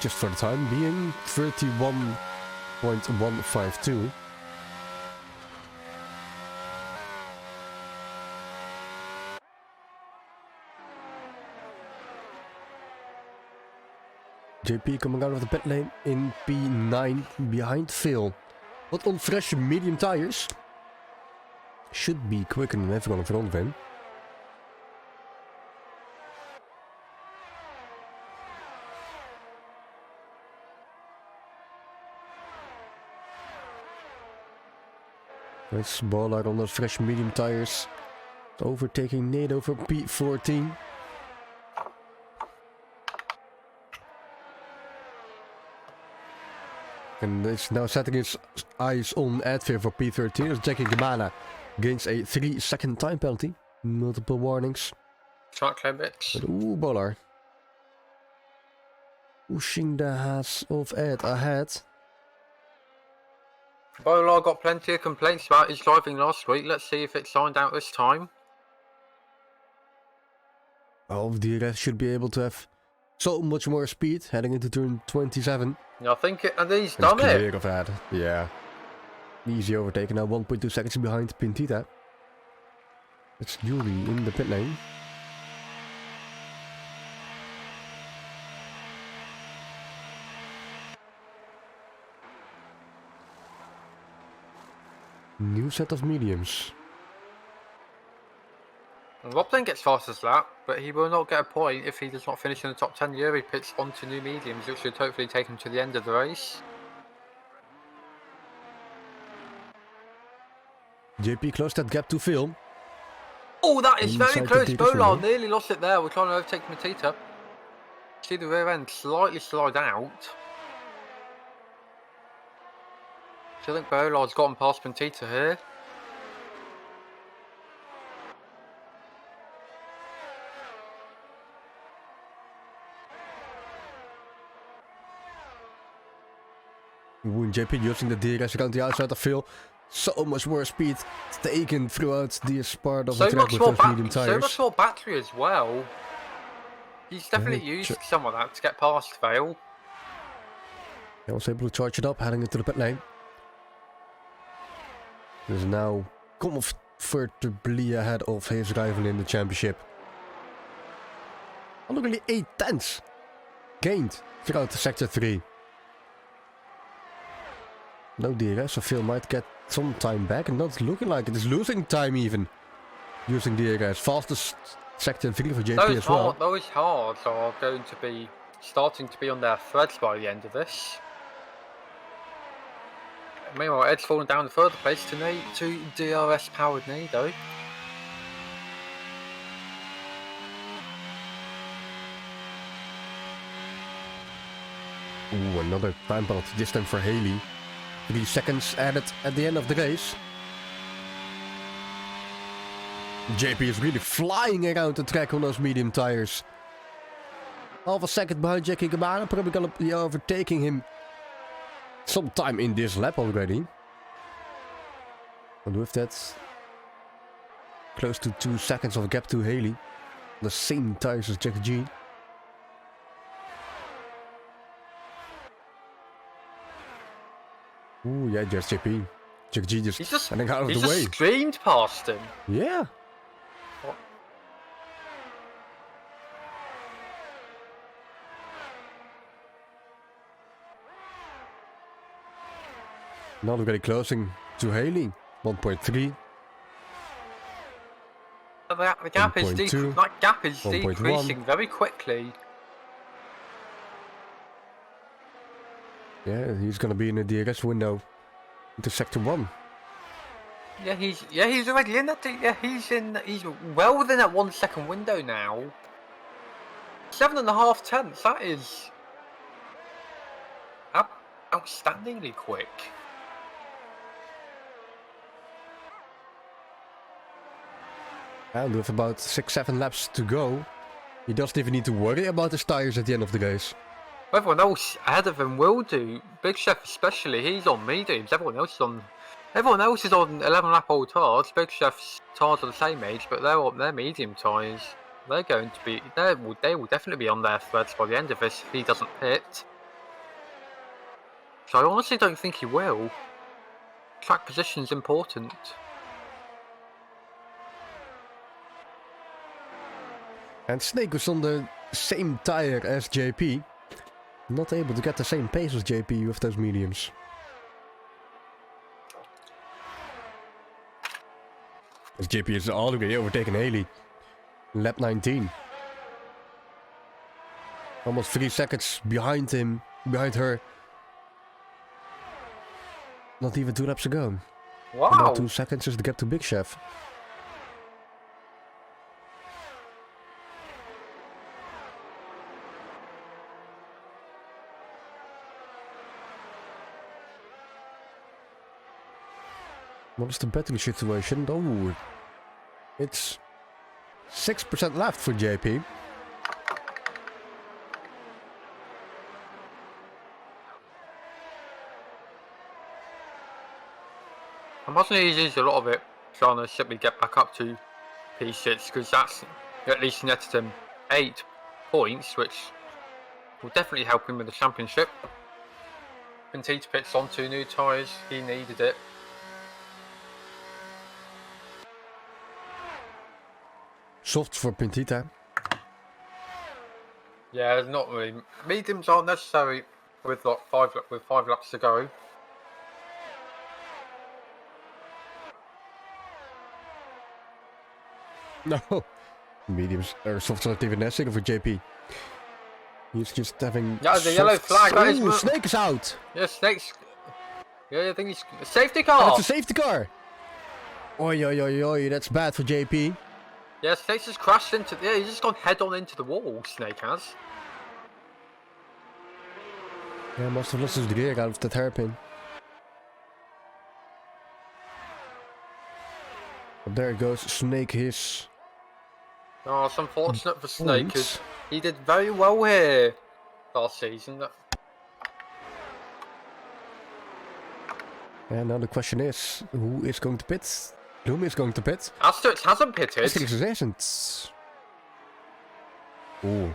Just for the time being, 31.152. JP coming out of the pit lane in P9 behind Phil. But on fresh medium tires. Should be quicker than everyone in front of him. It's Bollard on those fresh medium tires. Overtaking NATO for P14. And it's now setting its eyes on Advir for P13 as Jackie Gamana gains a 3-second time penalty. Multiple warnings. Track limits. Ooh, Bollard. Pushing the ass of Ed ahead. Bolar got plenty of complaints about his driving last week. Let's see if it's signed out this time. Oh, DRS should be able to have so much more speed heading into turn 27. Yeah, I think and he's done it. Of that. Yeah. Easy overtaken now, 1.2 seconds behind Pintita. It's Julie in the pit lane. New set of mediums. And Robson gets fastest lap, but he will not get a point if he does not finish in the top 10 here. He pits onto new mediums, which should hopefully take him to the end of the race. JP closed that gap to Phil. Oh, that is very close. Bolar nearly lost it there. We're trying to overtake Matita. See the rear end slightly slide out. So I think Bolar's gotten past Matita here. Woon JP using the DRS around the outside of Phil. So much more speed taken throughout this part of the track with those medium tires. So much more battery as well. He's definitely used some of that to get past Vale. He was able to charge it up, heading into the pit lane. He is now comfortably ahead of his rival in the championship. Only 8 tenths gained throughout sector 3. No DRS, so Phil might get some time back, and not looking like it is losing time even. Using DRS. Fastest sector 3 for JP as well. Those hards are going to be starting to be on their threads by the end of this. Meanwhile, Ed's falling down the further place to DRS powered knee though. Ooh, another time penalty, this time for Haley. 3 seconds added at the end of the race. JP is really flying around the track on those medium tires. Half a second behind Jackie Gabana, probably gonna be overtaking him sometime in this lap already. And with that, close to 2 seconds of gap to Haley. The same tires as Jackie G. Ooh, yeah, just JP. Jackie G just running out of the way. He just streamed past him. Yeah. What? Now we're getting closing to Haley. 1.3. The gap is decreasing very quickly. Yeah, he's gonna be in the DRS window into sector 1. Yeah, he's already in that. Yeah, he's well within that 1 second window now. 7.5 tenths. That is outstandingly quick. And with about 6-7 laps to go, he doesn't even need to worry about his tires at the end of the race. Everyone else ahead of him will do. Big Chef especially, he's on mediums. Everyone else is on 11 lap old tires. Big Chef's tires are the same age, but they're on their medium tires. They're going to be they will definitely be on their threads by the end of this if he doesn't pit. So I honestly don't think he will. Track position's important. And Snake was on the same tire as JP. Not able to get the same pace as JP with those mediums. As JP is already overtaken Haley. Lap 19. Almost 3 seconds behind her. Not even 2 laps ago. Wow. About 2 seconds is the gap to Big Chef. What is the battery situation? Oh, it's 6% left for JP. I imagine he's used a lot of it trying to simply get back up to P6 because that's at least netted him 8 points, which will definitely help him with the championship. Pentita pits on 2 new tyres, he needed it. Soft for Pentita. Yeah, not really. Mediums aren't necessary with like 5 laps to go. No. Mediums are softs are not even necessary for JP. He's just having. Yeah, the yellow flag. Oh, Snake is out. Yeah, Snake's. Yeah, I think he's safety car. Oh, it's a safety car. Oi, oi, oi, oi, that's bad for JP. Yeah, Snake's just crashed into. Yeah, he's just gone head on into the wall. Snake has. Yeah, must have lost his rear out of that hairpin. But there it goes. Snake his. Oh, it's unfortunate for Snake because he did very well here last season. And now the question is, who is going to pit? Whom is going to pit? Asterix hasn't pitted. Asterix hasn't. Oh,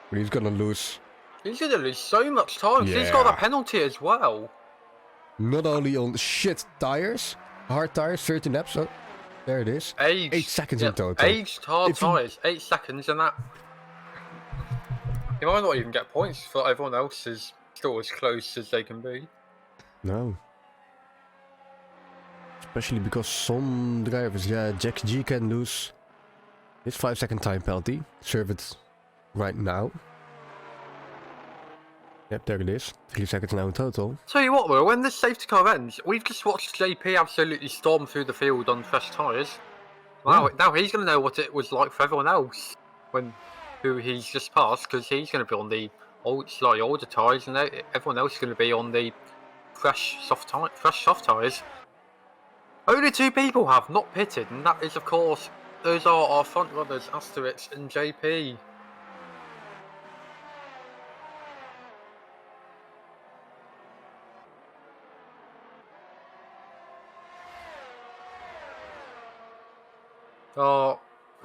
but he's gonna lose. He's gonna lose so much time. Yeah. He's got a penalty as well. Not only on shit tires, hard tires, 13 laps. Oh, there it is. 8 seconds in total. Aged hard tires, 8 seconds, and that. He might not even get points for everyone else is still as close as they can be. No. Especially because some drivers, Jack G can lose his 5-second time penalty. Serve it right now. Yep, there it is. 3 seconds now in total. Tell you what, Will, when this safety car ends, we've just watched JP absolutely storm through the field on fresh tyres. Now he's going to know what it was like for everyone else who he's just passed, because he's going to be on the slightly older tyres, and everyone else is going to be on the fresh soft tyres. Only 2 people have not pitted, and that is, of course, those are our front runners, Asterix and JP.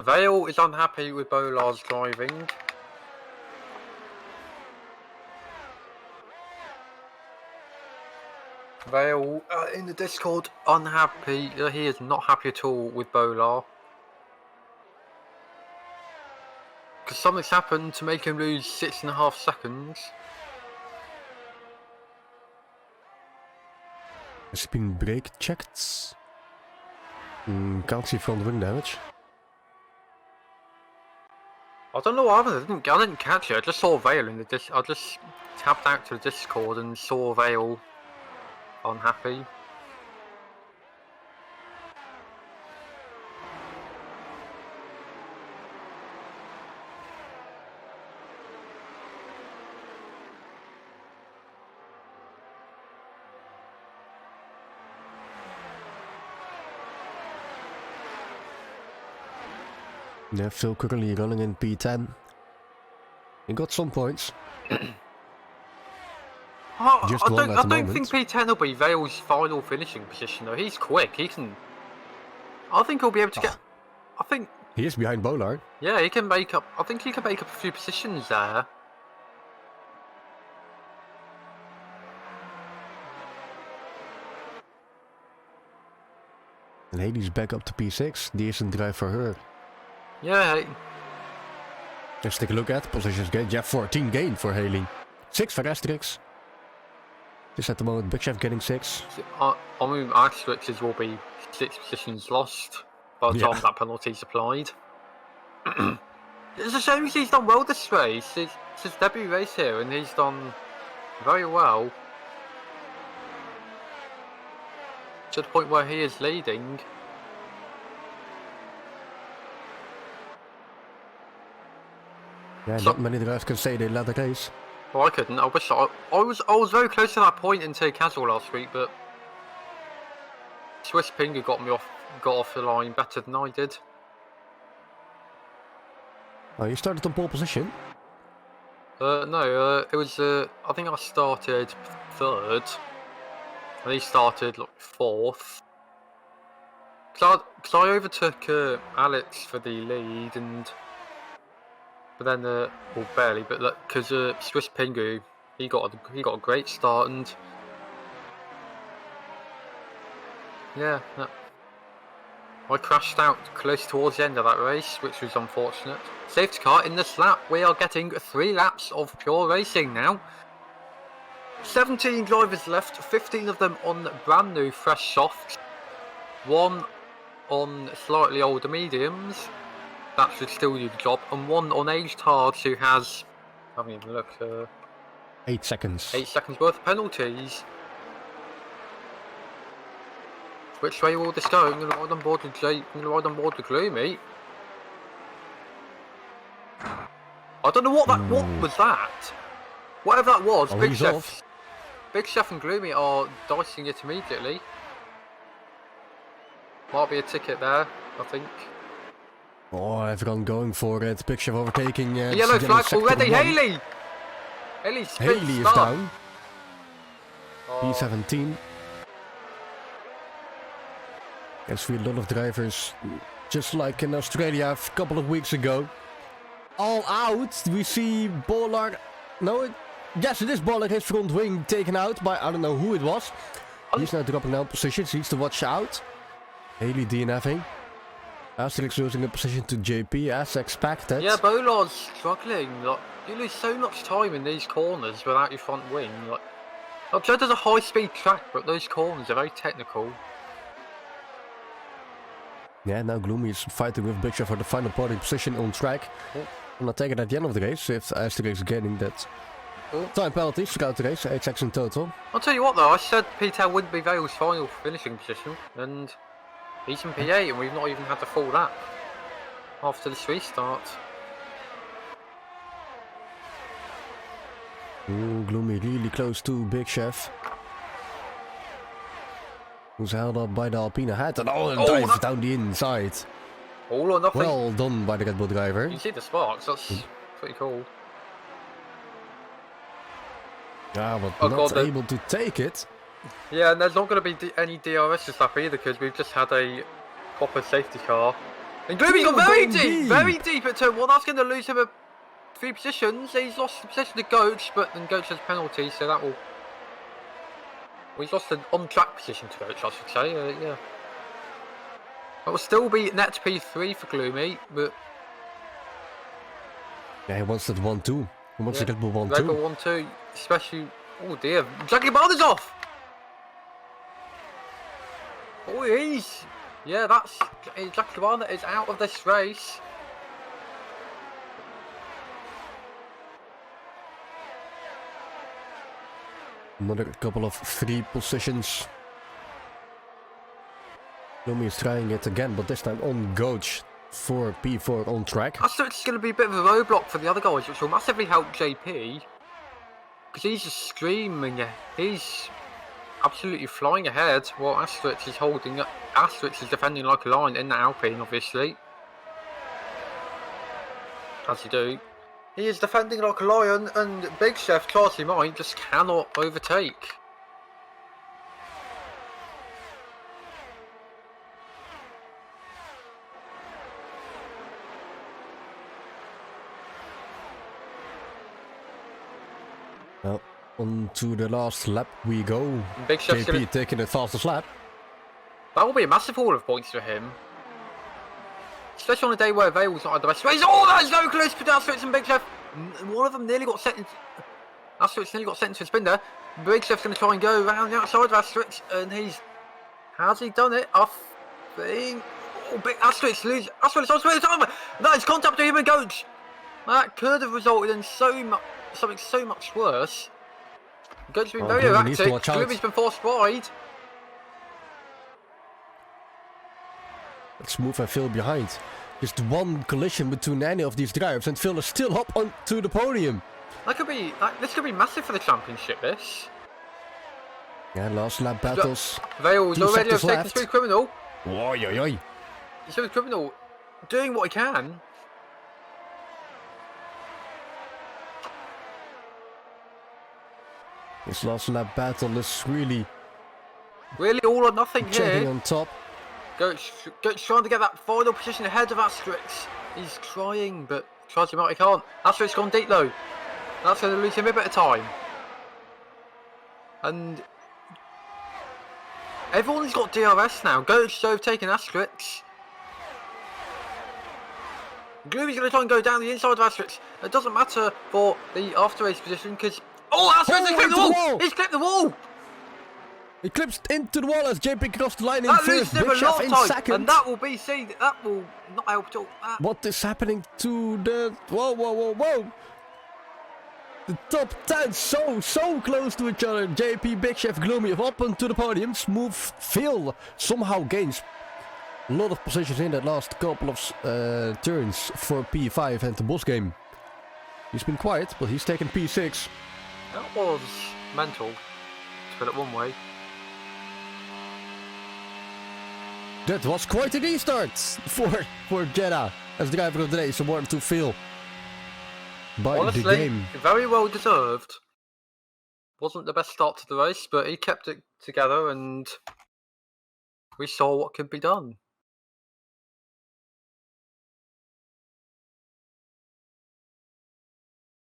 Vale is unhappy with Bolar's driving. Vale in the Discord unhappy. He is not happy at all with Bolar. Because something's happened to make him lose 6.5 seconds. Has been brake checked. Can't see front wing damage. I don't know what happened. I didn't catch it. I just saw Vale in the I just tapped out to the Discord and saw Vale unhappy. Yeah, Phil currently running in P10. He got some points. I don't think P10 will be Vale's final finishing position though. He's quick. He can. I think he'll be able to get. I think he is behind Bollard. Yeah, he can make up. I think he can make up a few positions there. And Haley's back up to P6. Decent drive for her. Yeah. Let's take a look at positions gained. Yeah, 14 gain for Haley. 6 for Asterix. Just at the moment, Big Chef getting 6. I mean, Asterix's will be 6 positions lost by the time that penalty's applied. It's a shame he's done well this race. It's his debut race here, and he's done very well. To the point where he is leading. Yeah, not many drivers can say they led the race. Well, I couldn't. I wish I was very close to that point into casual last week, but Swiss Pingu got off the line better than I did. Oh, you started on pole position? No, it was. I think I started 3rd, and he started like 4th. Cause I overtook Alex for the lead, but then well, barely. But because Swiss Pingu, he got a great start, and yeah, I crashed out close towards the end of that race, which was unfortunate. Safety car in this lap. We are getting 3 laps of pure racing now. 17 drivers left, 15 of them on brand new fresh softs, 1 on slightly older mediums, that should still do the job, and one on aged hards who has, I haven't even looked, 8 seconds. 8 seconds worth of penalties. Which way will this go? I'm going to ride on board the Gloomy. I don't know what was that. Whatever that was, Big Chef and Gloomy are dicing it immediately. Might be a ticket there, I think. Oh, everyone going for it. Big Chef overtaking. Yellow flag already. Haley is down. P17. Yes, we a lot of drivers, just like in Australia a couple of weeks ago. All out. We see Bollard. No, yes, it is Bollard. His front wing taken out by I don't know who it was. He's now dropping down positions. He needs to watch out. Haley DNFing. Asterix losing a position to JP as expected. Yeah, Bollard's struggling. Like, you lose so much time in these corners without your front wing. Like Jeddah's a high-speed track, but those corners are very technical. Yeah, now Gloomy is fighting with Big Chef for the final podium position on track. And I'll take it at the end of the race if Asterix getting that time penalties throughout the race, 8 seconds in total. I'll tell you what though, I said P10 wouldn't be Vale's final finishing position, and he's in P8 and we've not even had the full lap after this restart. Ooh, Gloomy really close to Big Chef. Who's held up by the Alpine hat and dives down the inside. All or nothing. Well done by the Red Bull driver. You see the sparks, that's pretty cool. Yeah, but not able to take it. Yeah, and there's not going to be any DRS this lap either because we've just had a proper safety car. And Gloomy's gone very deep at turn 1. That's going to lose him a few positions. He's lost the position to Goach, but then Goach has penalty, so that will... Well, he's lost an on-track position to Goach, I should say, yeah. That will still be net P3 for Gloomy, but... Yeah, he wants that 1-2. He wants the Red Bull 1-2. Red Bull 1-2, especially... Oh dear, Jackie Barnes off! Oh, he's... Yeah, that's... Jackie Barnes is out of this race. Another couple of free positions. Gloomy is trying it again, but this time on Goach for P4 on track. I thought it's going to be a bit of a roadblock for the other guys, which will massively help JP. Because he's just screaming. He's absolutely flying ahead while Asterix is holding up. Asterix is defending like a lion in the Alpine, obviously. As you do. He is defending like a lion, and Big Chef, Charlie Mine, just cannot overtake. Well, on to the last lap we go. Big Chef's JP taking the fastest lap. That will be a massive haul of points for him. Especially on a day where Vale's not at the best race. Oh, that is so close between Asterix and Big Chef. One of them nearly got sent into... Asterix nearly got sent into a spin there. Big Chef's going to try and go around the outside of Asterix, and he's... Has he done it? I think... Oh, Big Asterix loses... Asterix on the time. That is contact between him and Goach. That could have resulted in something so much worse. Goach has been very erratic. Gloomy's been forced wide. Let's move Phil behind. Just one collision between any of these drivers and Phil is still up onto the podium. That could be... this could be massive for the championship, this. Yeah, last lap battles. Vale's already overtaken the Smooth Criminal. Oi, oi, oi. The Smooth Criminal doing what he can. This last lap battle is really all or nothing here. On top. Goach trying to get that final position ahead of Asterix. He's trying, but tries him out, he can't. Asterix gone deep though. That's going to lose him a bit of time. And everyone's got DRS now. Goach overtaking Asterix. Gloomy's going to try and go down the inside of Asterix. It doesn't matter for the after race position because... Oh, Asterix has clipped the wall! He's clipped the wall! He clips into the wall as JP crossed the line in that first. Big Chef in second. And that will not help at all. What is happening to the... Whoa. The top 10 so close to each other. JP, Big Chef, Gloomy up onto the podium. Smooth Phil somehow gains a lot of positions in that last couple of turns for P5 and the boss game. He's been quiet, but he's taken P6. That was mental, to put it one way. That was quite a restart for Jeddah as driver of the day. Someone to feel by honestly, the game. Very well deserved. Wasn't the best start to the race, but he kept it together and we saw what could be done.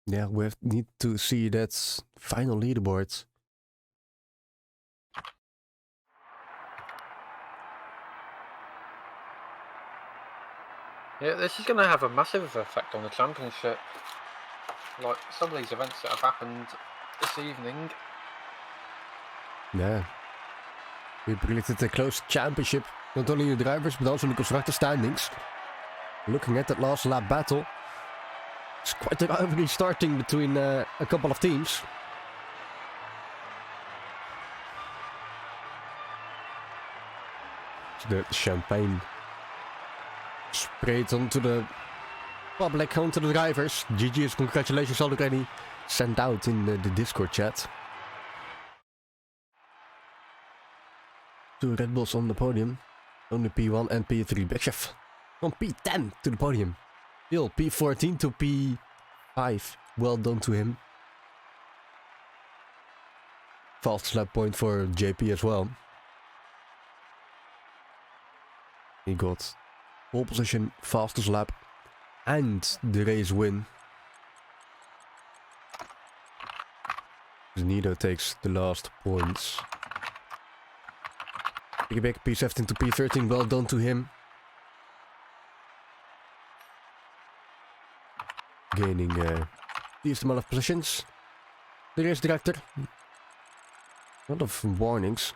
Yeah, we need to see that final leaderboard. Yeah, this is going to have a massive effect on the championship. Like some of these events that have happened this evening. Yeah. We predicted a close championship, not only in the drivers but also in the constructor standings. Looking at that last lap battle, it's quite a rivalry starting between a couple of teams. So the champagne sprayed onto the public, onto the drivers. GG's congratulations already sent out in the Discord chat. 2 Red Bulls on the podium. Only P1 and P3. Big Chef from P10 to the podium. Still P14 to P5. Well done to him. Fastest lap point for JP as well. He got pole position, fastest lap, and the race win. Nido takes the last points. Piggyback P17 to P13, well done to him. Gaining decent amount of positions. The race director. A lot of warnings.